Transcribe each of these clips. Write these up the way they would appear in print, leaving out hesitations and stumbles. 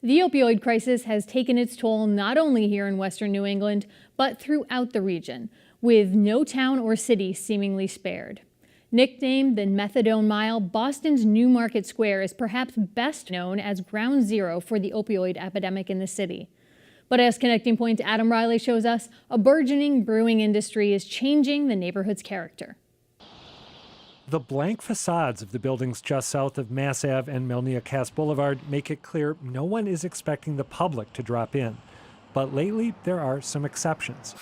The opioid crisis has taken its toll not only here in western New England, but throughout the region, with no town or city seemingly spared. Nicknamed the Methadone Mile, Boston's Newmarket Square is perhaps best known as ground zero for the opioid epidemic in the city. But as Connecting Point's Adam Reilly shows us, a burgeoning brewing industry is changing the neighborhood's character. The blank facades of the buildings just south of Mass Ave and Melnia Cass Boulevard make it clear no one is expecting the public to drop in. But lately, there are some exceptions.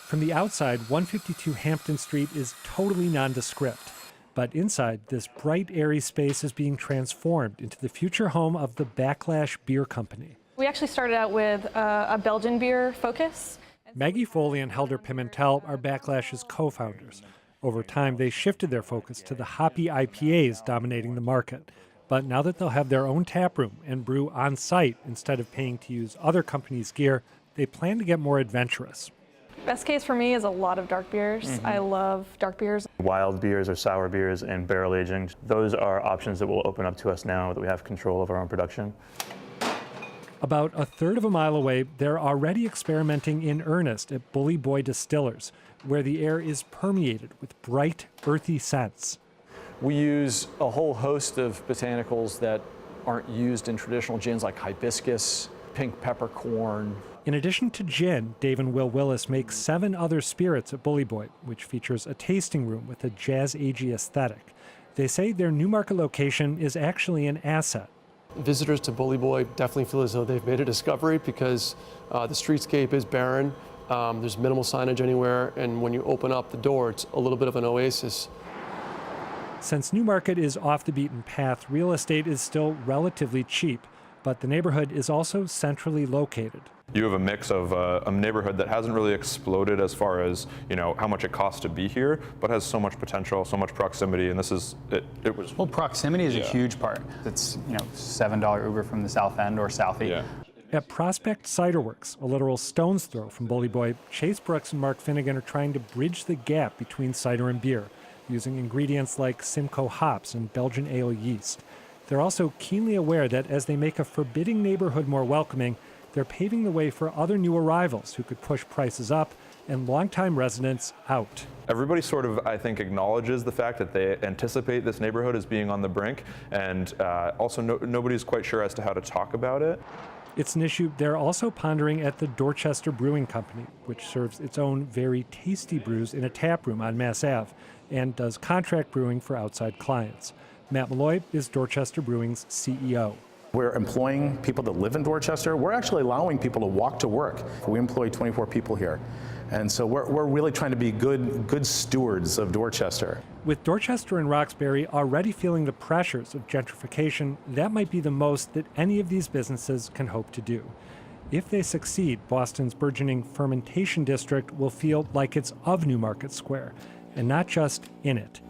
From the outside, 152 Hampton Street is totally nondescript. But inside, this bright, airy space is being transformed into the future home of the Backlash Beer Company. We actually started out with a Belgian beer focus. Maggie Foley and Helder Pimentel are Backlash's co-founders. Over time, they shifted their focus to the hoppy IPAs dominating the market. But now that they'll have their own tap room and brew on site instead of paying to use other companies' gear, they plan to get more adventurous. Best case for me is a lot of dark beers. I love dark beers. Wild beers or sour beers and barrel aging, those are options that will open up to us now that we have control of our own production. About a third of a mile away, they're already experimenting in earnest at Bully Boy Distillers, where the air is permeated with bright, earthy scents. We use a whole host of botanicals that aren't used in traditional gins, like hibiscus, pink peppercorn. In addition to gin, Dave and Will Willis make 7 other spirits at Bully Boy, which features a tasting room with a jazz-agey aesthetic. They say their Newmarket location is actually an asset. Visitors to Bully Boy definitely feel as though they've made a discovery because the streetscape is barren. There's minimal signage anywhere, and when you open up the door, it's a little bit of an oasis. Since Newmarket is off the beaten path, real estate is still relatively cheap, but the neighborhood is also centrally located. You have a mix of a neighborhood that hasn't really exploded as far as, how much it costs to be here, but has so much potential, so much proximity, and this is, it was... Well, proximity is a huge part. It's, $7 Uber from the South End or Southie. Yeah. At Prospect Cider Works, a literal stone's throw from Bully Boy, Chase Brooks and Mark Finnegan are trying to bridge the gap between cider and beer, using ingredients like Simcoe hops and Belgian ale yeast. They're also keenly aware that as they make a forbidding neighborhood more welcoming, they're paving the way for other new arrivals who could push prices up and longtime residents out. Everybody sort of, I think, acknowledges the fact that they anticipate this neighborhood as being on the brink, and also nobody's quite sure as to how to talk about it. It's an issue they're also pondering at the Dorchester Brewing Company, which serves its own very tasty brews in a tap room on Mass Ave and does contract brewing for outside clients. Matt Malloy is Dorchester Brewing's CEO. We're employing people that live in Dorchester. We're actually allowing people to walk to work. We employ 24 people here. And so we're really trying to be good stewards of Dorchester. With Dorchester and Roxbury already feeling the pressures of gentrification, that might be the most that any of these businesses can hope to do. If they succeed, Boston's burgeoning fermentation district will feel like it's of Newmarket Square, and not just in it.